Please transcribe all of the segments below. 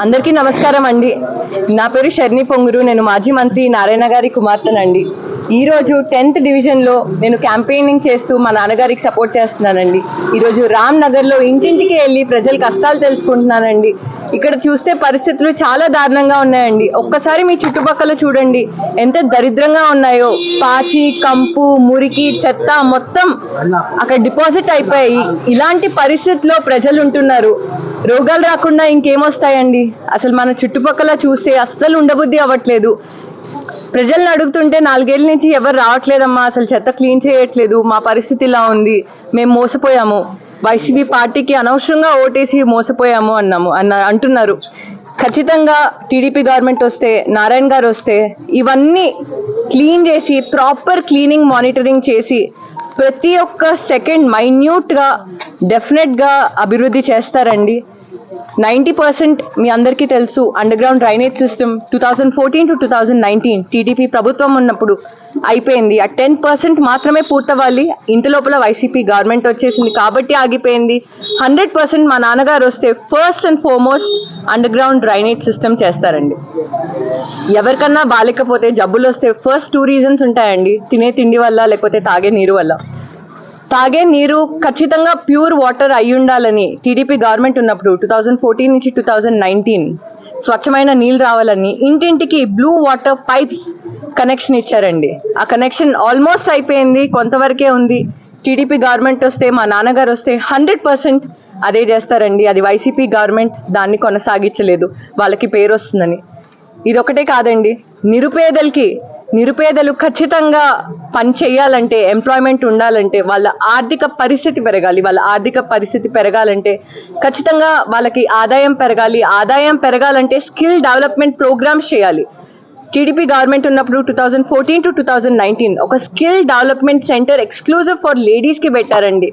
అందరికీ నమస్కారం అండి. నా పేరు షర్ని పొంగురు. నేను మాజీ మంత్రి నారాయణ గారి కుమార్తెనండి. ఈరోజు 10th డివిజన్లో నేను క్యాంపెయినింగ్ చేస్తూ మా నాన్నగారికి సపోర్ట్ చేస్తున్నానండి. ఈరోజు రామ్ నగర్లో ఇంటింటికి వెళ్ళి ప్రజల కష్టాలు తెలుసుకుంటున్నానండి. ఇక్కడ చూస్తే పరిస్థితులు చాలా దారుణంగా ఉన్నాయండి. ఒక్కసారి మీ చుట్టుపక్కల చూడండి ఎంత దరిద్రంగా ఉన్నాయో. పాచి, కంపు, మురికి, చెత్త మొత్తం అక్కడ డిపాజిట్ అయిపోయి ఇలాంటి పరిస్థితుల్లో ప్రజలు ఉంటున్నారు. రోగాలు రాకుండా ఇంకేమొస్తాయండి? అసలు మన చుట్టుపక్కల చూస్తే అస్సలు ఉండబుద్ధి అవ్వట్లేదు. ప్రజల్ని అడుగుతుంటే 4 ఏళ్ళ నుంచి ఎవరు రావట్లేదమ్మా, అసలు చెత్త క్లీన్ చేయట్లేదు, మా పరిస్థితి ఇలా ఉంది, మేము మోసపోయాము, వైసీపీ పార్టీకి అనవసరంగా ఓటేసి మోసపోయాము అంటున్నారు. ఖచ్చితంగా టీడీపీ గవర్నమెంట్ వస్తే, నారాయణ గారు వస్తే ఇవన్నీ క్లీన్ చేసి ప్రాపర్ క్లీనింగ్ మానిటరింగ్ చేసి ప్రతి ఒక్క సెకండ్ మైన్యూట్గా డెఫినెట్గా అభివృద్ధి చేస్తారండి. 90% మీ అందరికీ తెలుసు under ground drainage system 2014 to 2019 TDP ప్రభుత్వం ఉన్నప్పుడు అయిపోయింది. ఆ 10% మాత్రమే పూర్తవ్వాలి. ఇంత లోపల వైసీపీ గవర్నమెంట్ వచ్చేసింది కాబట్టి ఆగిపోయింది. 100% మా నాన్నగారు వస్తే first and foremost under ground drainage system చేస్తారండి. ఎవరికన్నా బాలేకపోతే, జబ్బులు వస్తే ఫస్ట్ 2 రీజన్స్ ఉంటాయండి. తినే తిండి వల్ల, లేకపోతే తాగే నీరు వల్ల. తాగే నీరు ఖచ్చితంగా ప్యూర్ వాటర్ అయి ఉండాలని టీడీపీ గవర్నమెంట్ ఉన్నప్పుడు 2014 నుంచి 2019 స్వచ్ఛమైన నీళ్ళు రావాలని ఇంటింటికి బ్లూ వాటర్ పైప్స్ కనెక్షన్ ఇచ్చారండి. ఆ కనెక్షన్ ఆల్మోస్ట్ అయిపోయింది, కొంతవరకే ఉంది. టీడీపీ గవర్నమెంట్ వస్తే, మా నాన్నగారు వస్తే 100% అదే చేస్తారండి. అది వైసీపీ గవర్నమెంట్ దాన్ని కొనసాగించలేదు, వాళ్ళకి పేరు వస్తుందని. ఇదొకటే కాదండి, నిరుపేదలు ఖచ్చితంగా పని చేయాలంటే, ఎంప్లాయ్మెంట్ ఉండాలంటే, వాళ్ళ ఆర్థిక పరిస్థితి పెరగాలంటే ఖచ్చితంగా వాళ్ళకి ఆదాయం పెరగాలి. ఆదాయం పెరగాలంటే స్కిల్ డెవలప్మెంట్ ప్రోగ్రామ్స్ చేయాలి. టీడీపీ గవర్నమెంట్ ఉన్నప్పుడు 2014 to 2019 ఒక skill development centre exclusive for లేడీస్కి పెట్టారండి.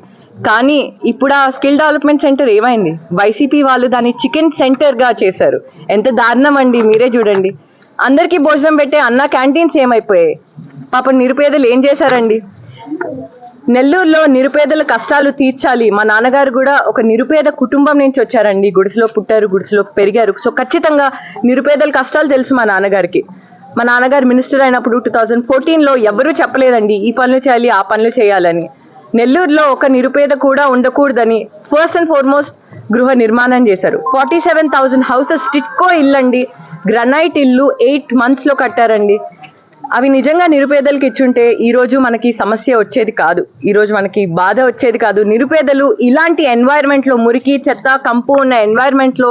కానీ ఇప్పుడు ఆ స్కిల్ డెవలప్మెంట్ సెంటర్ ఏమైంది? వైసీపీ వాళ్ళు దాన్ని చికెన్ సెంటర్గా చేశారు. ఎంత దారుణం అండి, మీరే చూడండి. అందరికీ భోజనం పెట్టే అన్న క్యాంటీన్స్ ఏమైపోయాయి? పాపం నిరుపేదలు ఏం చేశారండి? నెల్లూరులో నిరుపేదల కష్టాలు తీర్చాలి. మా నాన్నగారు కూడా ఒక నిరుపేద కుటుంబం నుంచి వచ్చారండి. గుడిసెలో పుట్టారు, గుడిసెలో పెరిగారు. సో ఖచ్చితంగా నిరుపేదల కష్టాలు తెలుసు మా నాన్నగారికి. మా నాన్నగారు మినిస్టర్ అయినప్పుడు 2014లో ఎవరూ చెప్పలేదండి ఈ పనులు చేయాలి, ఆ పనులు చేయాలని. నెల్లూరులో ఒక నిరుపేద కూడా ఉండకూడదని ఫస్ట్ అండ్ ఫార్మోస్ట్ గృహ నిర్మాణం చేశారు. 47,000 హౌసెస్ టిట్కో ఇల్లండి, గ్రనైట్ ఇల్లు 8 monthsలో కట్టారండి. అవి నిజంగా నిరుపేదలకు ఇచ్చుంటే ఈరోజు మనకి సమస్య వచ్చేది కాదు, ఈరోజు మనకి బాధ వచ్చేది కాదు. నిరుపేదలు ఇలాంటి ఎన్వైర్న్మెంట్లో, మురికి, చెత్త, కంపు ఉన్న ఎన్వైర్న్మెంట్లో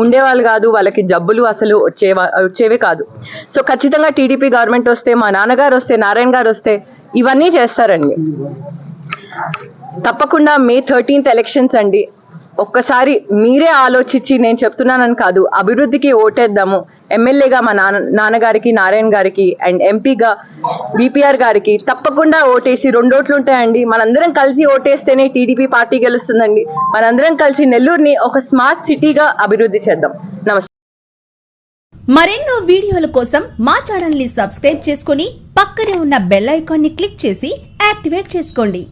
ఉండేవాళ్ళు కాదు. వాళ్ళకి జబ్బులు అసలు వచ్చేవే కాదు. సో ఖచ్చితంగా టీడీపీ గవర్నమెంట్ వస్తే, మా నాన్నగారు వస్తే, నారాయణ గారు వస్తే ఇవన్నీ చేస్తారండి. తప్పకుండా May 13th ఎలక్షన్స్ అండి. ఒక్కసారి మీరే ఆలోచించి, నేను చెప్తున్నానని కాదు, అభివృద్ధికి ఓటేద్దాము. ఎమ్మెల్యేగా మా నాన్నగారికి, నారాయణ గారికి, అండ్ ఎంపీగా బీపీఆర్ గారికి తప్పకుండా ఓటేసి 2 ఓట్లు ఉంటాయండి. మనందరం కలిసి ఓటేస్తేనే టీడీపీ పార్టీ గెలుస్తుందండి. మనందరం కలిసి నెల్లూరుని ఒక స్మార్ట్ సిటీగా అభివృద్ధి చేద్దాం. నమస్తే. మరెన్నో వీడియోల కోసం మా ఛానల్ ని సబ్స్క్రైబ్ చేసుకుని పక్కనే ఉన్న బెల్ ఐకాన్ ని క్లిక్ చేసి యాక్టివేట్ చేసుకోండి.